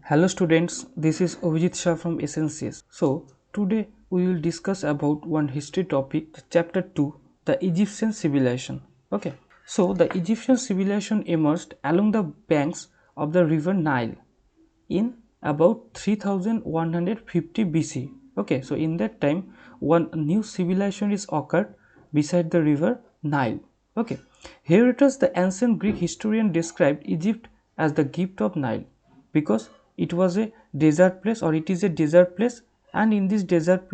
Hello students, this is Abhijit Shah from SNCS. So today we will discuss about one history topic, chapter 2, the Egyptian civilization. Okay. So the Egyptian civilization emerged along the banks of the river Nile in about 3150 BC. Okay, so in that time one new civilization is occurred beside the river Nile. Okay, Herodotus, the ancient Greek historian, described Egypt as the gift of Nile because it was a desert place, or it is a desert place, and in this desert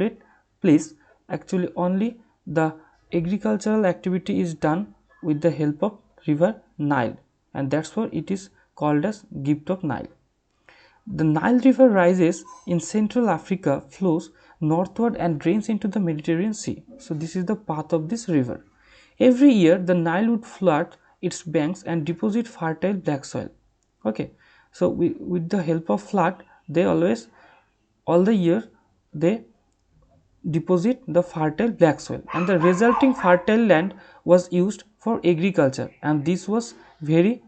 place actually only the agricultural activity is done with the help of river Nile, and that's why it is called as gift of Nile. The Nile River rises in Central Africa, flows northward and drains into the Mediterranean Sea. So this is the path of this river. Every year the Nile would flood its banks and deposit fertile black soil. Okay, so with the help of flood, they always, all the year, they deposit the fertile black soil, and the resulting fertile land was used for agriculture, and this was very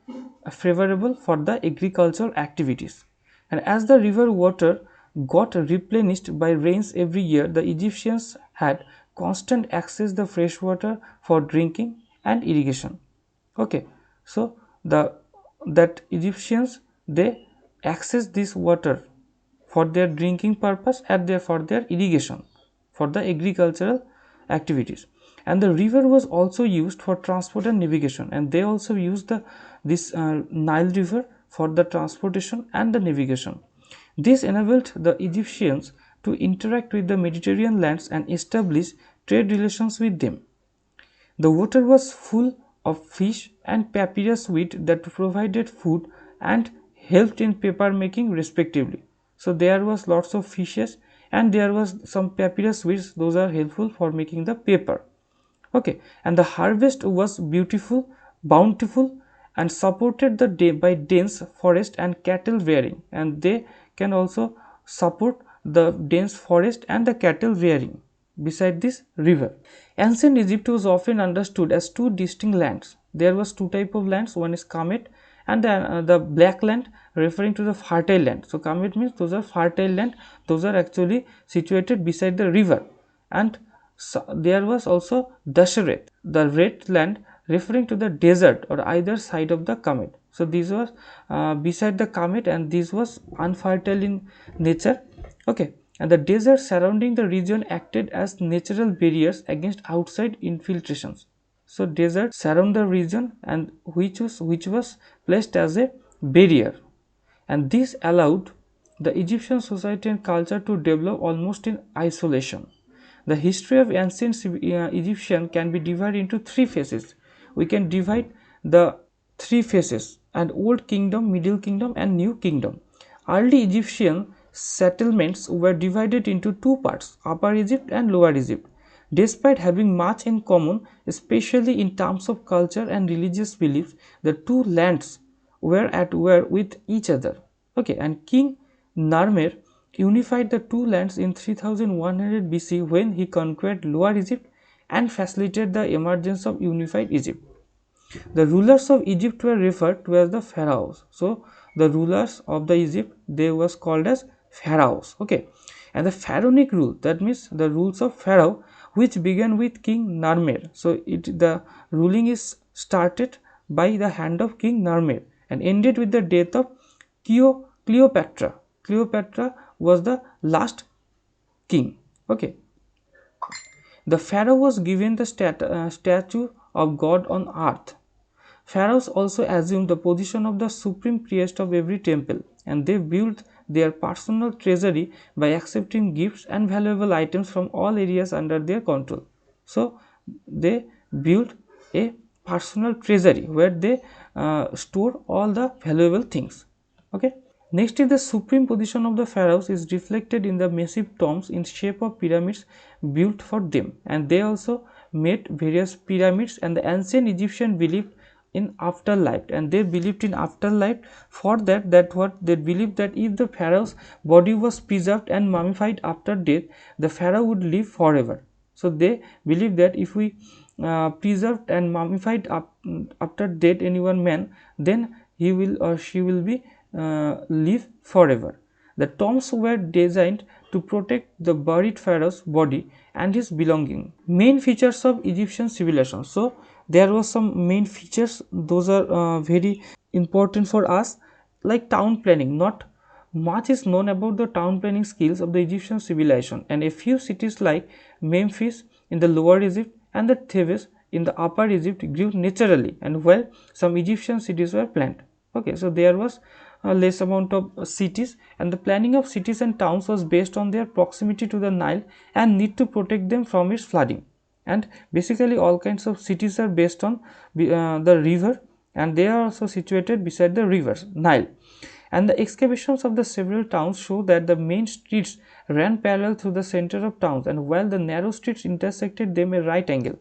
favorable for the agricultural activities. And as the river water got replenished by rains every year, the Egyptians had constant access to fresh water for drinking and irrigation. Okay, so that Egyptians, they access this water for their drinking purpose and for their irrigation, for the agricultural activities. And the river was also used for transport and navigation, and they also used this Nile river for the transportation and the navigation. This enabled the Egyptians to interact with the Mediterranean lands and establish trade relations with them. The water was full of fish and papyrus weed that provided food and helped in paper making respectively. So there was lots of fishes and there was some papyrus weeds, those are helpful for making the paper. Okay, and the harvest was beautiful, bountiful, and supported the day by dense forest and cattle rearing, and they can also support the dense forest and the cattle rearing beside this river. Ancient Egypt was often understood as two distinct lands. There was two type of lands, one is Kemet and the black land, referring to the fertile land. So Kemet means those are fertile land, those are actually situated beside the river. And so there was also Dasheret, the red land, referring to the desert or either side of the Kemet. So this was beside the Kemet, and this was unfertile in nature. Okay, and the desert surrounding the region acted as natural barriers against outside infiltrations. So desert surround the region, and which was placed as a barrier, and this allowed the Egyptian society and culture to develop almost in isolation. The history of ancient Egyptian can be divided into three phases. We can divide the three phases: an old kingdom, middle kingdom, and new kingdom. Early Egyptian settlements were divided into two parts, Upper Egypt and Lower Egypt. Despite having much in common, especially in terms of culture and religious beliefs, the two lands were at war with each other. Okay, and King Narmer unified the two lands in 3100 BC when he conquered Lower Egypt and facilitated the emergence of unified Egypt. The rulers of Egypt were referred to as the pharaohs. So the rulers of the Egypt, they was called as pharaohs. Okay, and the pharaonic rule, that means the rules of pharaoh, which began with King Narmer. So the ruling is started by the hand of King Narmer and ended with the death of Cleopatra. Cleopatra was the last king. Okay, the pharaoh was given the statue of God on earth. Pharaohs also assumed the position of the supreme priest of every temple, and they built their personal treasury by accepting gifts and valuable items from all areas under their control. So they built a personal treasury where they store all the valuable things. Okay. Next is the supreme position of the pharaohs is reflected in the massive tombs in shape of pyramids built for them, and they also made various pyramids. And the ancient Egyptian believed in afterlife, and they believed in afterlife. For that what they believed, that if the pharaoh's body was preserved and mummified after death, the pharaoh would live forever. So they believe that if we preserved and mummified after death any one man, then he will or she will be live forever. The tombs were designed to protect the buried pharaoh's body and his belonging. Main features of Egyptian civilization. So there were some main features, those are very important for us, like town planning. Not much is known about the town planning skills of the Egyptian civilization, and a few cities like Memphis in the lower Egypt and the Thebes in the upper Egypt grew naturally, and while some Egyptian cities were planned. Okay, so there was a less amount of cities, and the planning of cities and towns was based on their proximity to the Nile and need to protect them from its flooding. And basically all kinds of cities are based on the river, and they are also situated beside the rivers Nile. And the excavations of the several towns show that the main streets ran parallel through the center of towns, and while the narrow streets intersected them a right angle.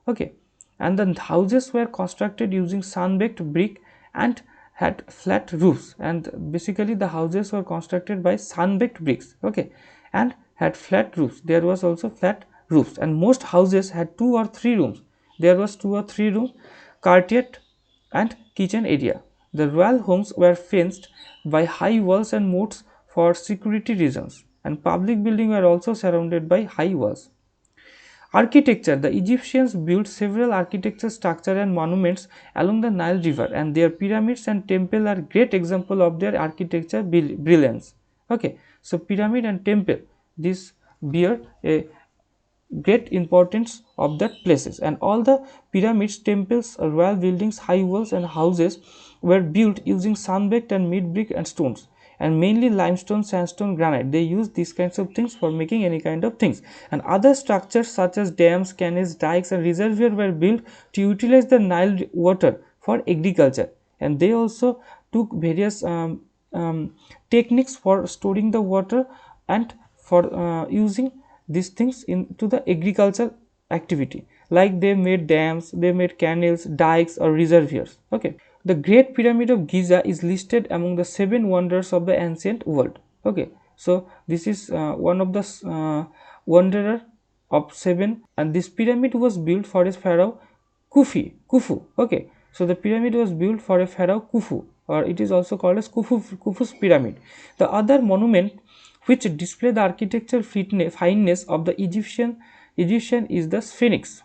Okay, and the houses were constructed using sun-baked brick and had flat roofs, and basically the houses were constructed by sun-baked bricks. Okay, and had flat roofs. There was also flat roofs, and most houses had 2 or 3 rooms. There was 2 or 3 rooms, courtyard and kitchen area. The royal homes were fenced by high walls and moats for security reasons, and public buildings were also surrounded by high walls. Architecture. The Egyptians built several architectural structures and monuments along the Nile River, and their pyramids and temple are great example of their architecture brilliance. Okay, so pyramid and temple, this bear a great importance of that places, and all the pyramids, temples, royal buildings, high walls and houses were built using sun-baked and mud brick and stones, and mainly limestone, sandstone, granite. They use these kinds of things for making any kind of things. And other structures such as dams, canals, dikes and reservoirs were built to utilize the Nile water for agriculture, and they also took various techniques for storing the water and for using these things into the agricultural activity, like they made dams, they made canals, dikes or reservoirs. Okay, the Great Pyramid of Giza is listed among the 7 wonders of the ancient world. Okay, so this is one of the wanderer of 7, and this pyramid was built for a pharaoh Khufu. Okay, so the pyramid was built for a pharaoh Khufu, or it is also called as Khufu's pyramid. The other monument which display the architectural fineness of the Egyptian is the Sphinx,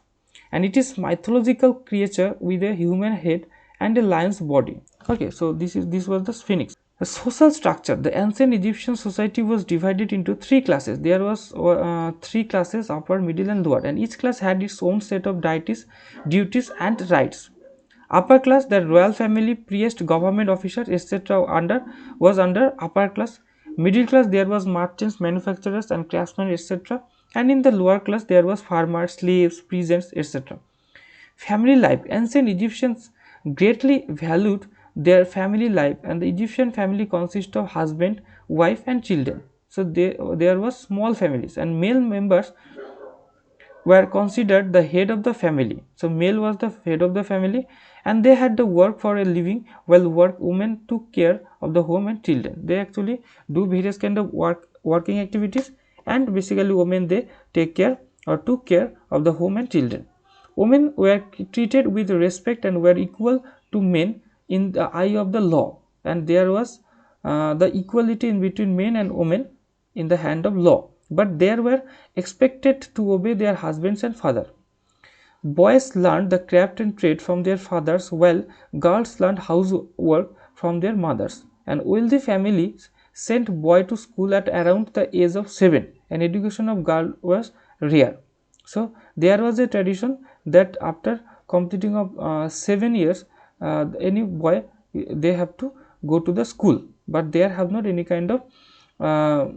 and it is mythological creature with a human head and a lion's body. Okay, so this was the Sphinx. The social structure. The ancient Egyptian society was divided into 3 classes. There was 3 classes: upper, middle and lower, and each class had its own set of duties and rights. Upper class, the royal family, priest, government officers, etc. was under upper class. Middle class, there was merchants, manufacturers and craftsmen, etc. And in the lower class there was farmers, slaves, peasants, etc. Family life. Ancient Egyptians greatly valued their family life, and the Egyptian family consists of husband, wife and children. So there was small families, and male members were considered the head of the family. So male was the head of the family, and they had to work for a living, while women took care of the home and children. They actually do various kind of working activities, and basically women, they take care or took care of the home and children. Women were treated with respect and were equal to men in the eye of the law, and there was the equality in between men and women in the hand of law, but they were expected to obey their husbands and father. Boys learned the craft and trade from their fathers, while girls learned housework from their mothers. And wealthy families sent boy to school at around the age of 7, and education of girl was rare. So there was a tradition that after completing of 7 years, any boy, they have to go to the school, but there have not any kind of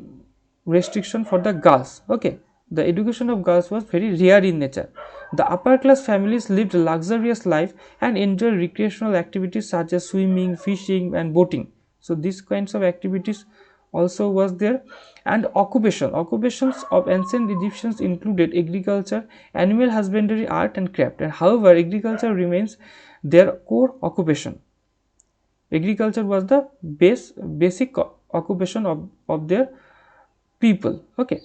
restriction for the girls. Okay, the education of girls was very rare in nature. The upper class families lived luxurious life and enjoyed recreational activities such as swimming, fishing and boating. So these kinds of activities also was there. And occupations of ancient Egyptians included agriculture, animal husbandry, art and craft. And however, agriculture remains their core occupation. Agriculture was the basic occupation of their people. Okay,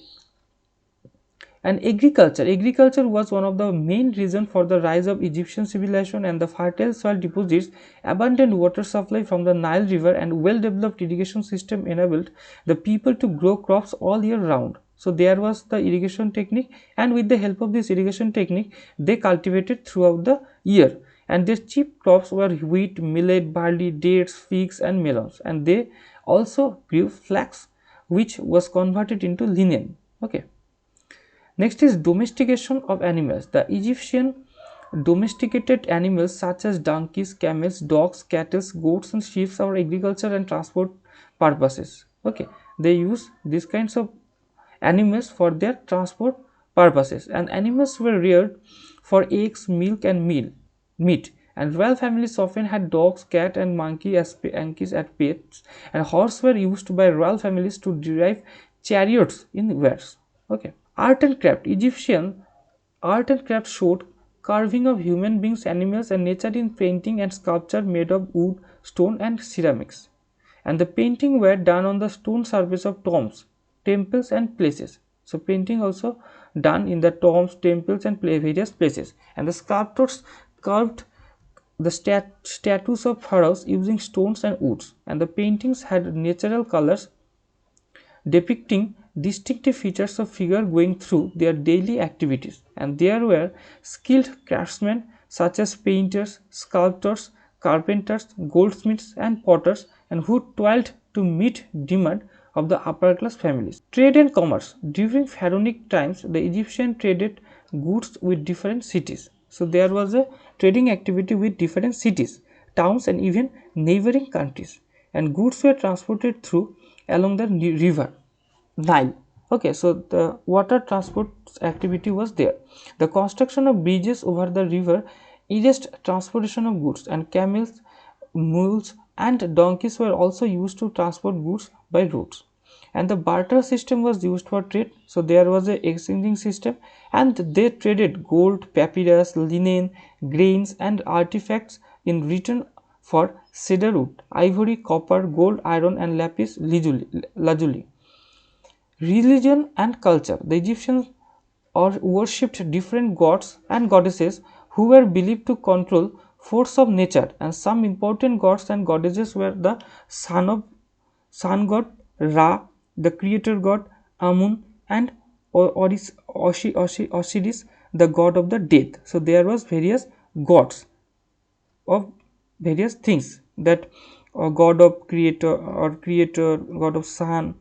And agriculture was one of the main reasons for the rise of Egyptian civilization, and the fertile soil deposits, abundant water supply from the Nile River, and well-developed irrigation system enabled the people to grow crops all year round. So there was the irrigation technique, and with the help of this irrigation technique, they cultivated throughout the year. And their chief crops were wheat, millet, barley, dates, figs, and melons. And they also grew flax, which was converted into linen. Okay. Next is domestication of animals. The Egyptian domesticated animals such as donkeys, camels, dogs, cattle, goats, and sheep for agriculture and transport purposes. Okay, they use these kinds of animals for their transport purposes, and animals were reared for eggs, milk, and meat. And royal families often had dogs, cat, and monkeys as pets, and horses were used by royal families to drive chariots in wars. Okay. Art and craft. Egyptian art and craft showed carving of human beings, animals, and nature in painting and sculpture made of wood, stone, and ceramics. And the painting were done on the stone surface of tombs, temples, and places. So painting also done in the tombs, temples, and various places. And the sculptors carved the statues of pharaohs using stones and woods. And the paintings had natural colors depicting distinctive features of figure going through their daily activities. And there were skilled craftsmen such as painters, sculptors, carpenters, goldsmiths, and potters, and who toiled to meet demand of the upper class families. Trade and commerce. During pharaonic times, the Egyptian traded goods with different cities. So there was a trading activity with different cities, towns, and even neighboring countries, and goods were transported through along the river Nile. Okay, so the water transport activity was there. The construction of bridges over the river eased transportation of goods, and camels, mules, and donkeys were also used to transport goods by roads. And the barter system was used for trade. So there was a exchanging system, and they traded gold, papyrus, linen, grains, and artifacts in return for cedar wood, ivory, copper, gold, iron, and lapis lazuli. Religion and culture. The Egyptians worshipped different gods and goddesses who were believed to control force of nature, and some important gods and goddesses were the sun god Ra, the creator god Amun, and Osiris, the god of the death. So there was various gods of various things, that god of creator, god of sun.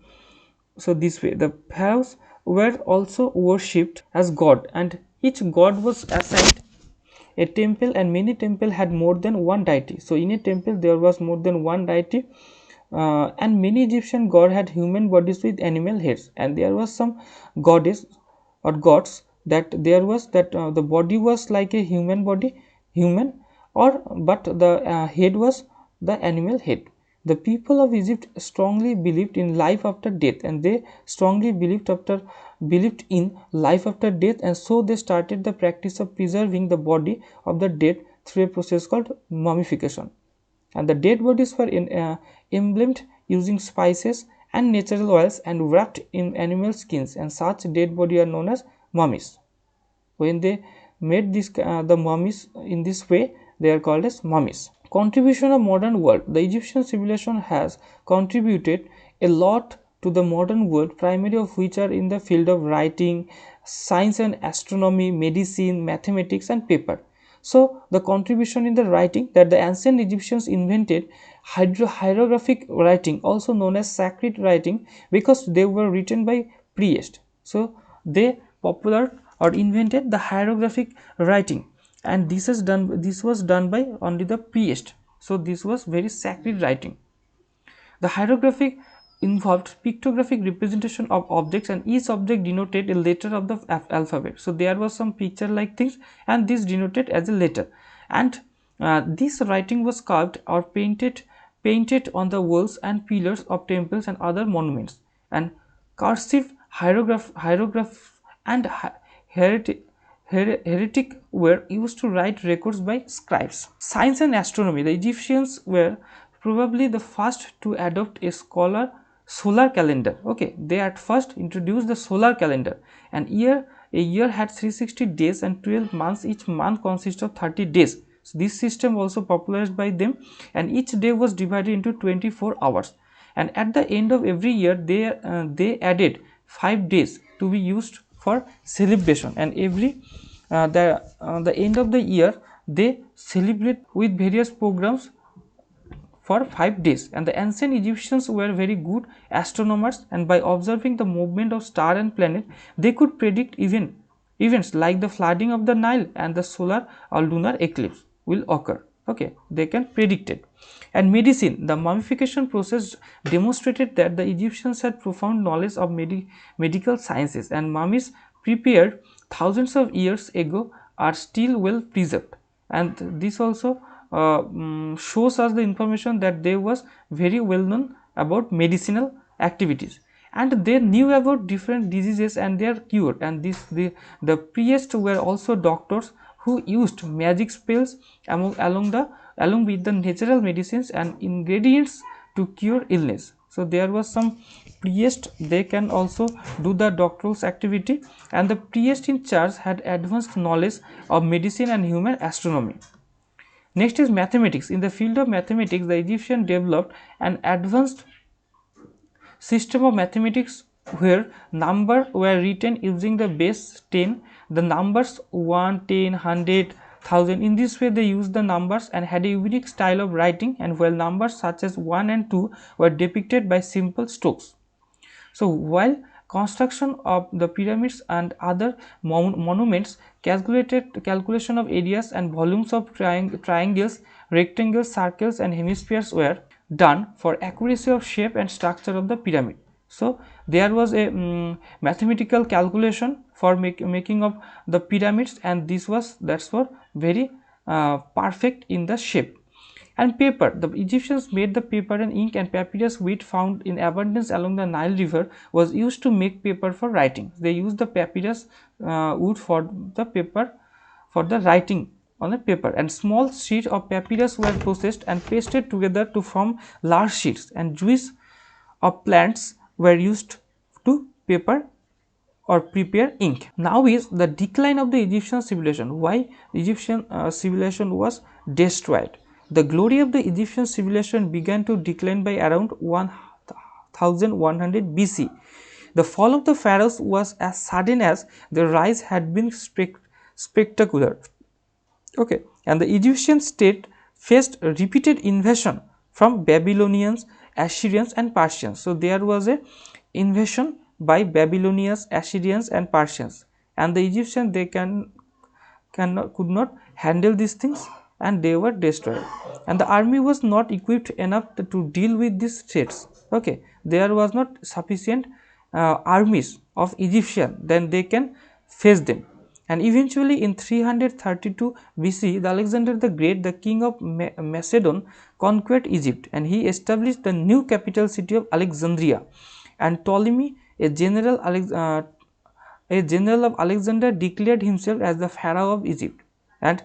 So this way the pharaohs were also worshipped as god, and each god was assigned a temple, and many temple had more than one deity. So in a temple there was more than one deity, and many Egyptian god had human bodies with animal heads, and there was some goddess or gods that there was that the body was like a human body, human, or but the head was the animal head. The people of Egypt strongly believed in life after death, and they strongly believed in life after death, and so they started the practice of preserving the body of the dead through a process called mummification. And the dead bodies were embalmed using spices and natural oils and wrapped in animal skins, and such dead body are known as mummies. When they made this the mummies in this way, they are called as mummies. Contribution of modern world. The Egyptian civilization has contributed a lot to the modern world, primarily of which are in the field of writing, science and astronomy, medicine, mathematics, and paper. So the contribution in the writing, that the ancient Egyptians invented hieroglyphic writing, also known as sacred writing, because they were written by priests. So they popular or invented the hieroglyphic writing, and this was done by only the priest. So this was very sacred writing. The hieroglyphic involved pictographic representation of objects, and each object denoted a letter of the alphabet. So there was some picture like things, and this denoted as a letter, and this writing was carved or painted on the walls and pillars of temples and other monuments. And cursive hieroglyph and heretic were used to write records by scribes. Science and astronomy. The Egyptians were probably the first to adopt a solar calendar. Okay, they at first introduced the solar calendar, and a year had 360 days and 12 months. Each month consists of 30 days. So this system also popularized by them, and each day was divided into 24 hours. And at the end of every year, they added 5 days to be used for celebration. And every the end of the year, they celebrate with various programs for 5 days. And the ancient Egyptians were very good astronomers, and by observing the movement of star and planet, they could predict events like the flooding of the Nile and the solar or lunar eclipse will occur. Okay, they can predict it. And medicine, the mummification process demonstrated that the Egyptians had profound knowledge of medical sciences, and mummies prepared thousands of years ago are still well preserved. And this also shows us the information that they was very well known about medicinal activities, and they knew about different diseases and their cure. And the priests were also doctors who used magic spells along with the natural medicines and ingredients to cure illness. So there was some priest, they can also do the doctoral activity, and the priest in charge had advanced knowledge of medicine and human astronomy. Next is mathematics. In the field of mathematics, the Egyptians developed an advanced system of mathematics where numbers were written using the base 10, the numbers 1, 10, 100, 1000. In this way, they used the numbers and had a unique style of writing, and while numbers such as 1 and 2 were depicted by simple strokes. So while construction of the pyramids and other monuments, calculation of areas and volumes of triangles, rectangles, circles and hemispheres were done for accuracy of shape and structure of the pyramid. So there was a mathematical calculation for making of the pyramids, and that's for very perfect in the shape. And paper, the Egyptians made the paper and ink, and papyrus, wheat found in abundance along the Nile river, was used to make paper for writing. They used the papyrus wood for the paper, for the writing on the paper, and small sheets of papyrus were processed and pasted together to form large sheets, and juice of plants were used to paper or prepare ink. Now is the decline of the Egyptian civilization. Why Egyptian civilization was destroyed? The glory of the Egyptian civilization began to decline by around 1100 BC. The fall of the pharaohs was as sudden as the rise had been spectacular. Okay, and the Egyptian state faced repeated invasion from Babylonians, Assyrians and Persians. So there was a invasion by Babylonians, Assyrians and Persians, and the Egyptians, they could not handle these things, and they were destroyed. And the army was not equipped enough to deal with these threats. Okay, there was not sufficient armies of Egyptian, then they can face them. And eventually in 332 BC, the Alexander the Great, the king of Macedon, conquered Egypt, and he established the new capital city of Alexandria. And Ptolemy, a general of Alexander, declared himself as the pharaoh of Egypt, and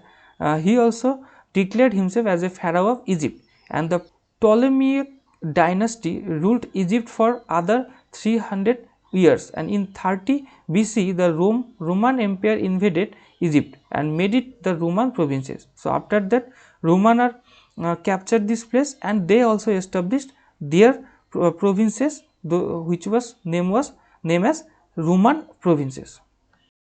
he also declared himself as a pharaoh of Egypt. And the Ptolemaic dynasty ruled Egypt for other 300 years, and in 30 BC the Roman Empire invaded Egypt and made it the Roman provinces. So after that, Roman captured this place, and they also established their provinces, which was named as Roman provinces.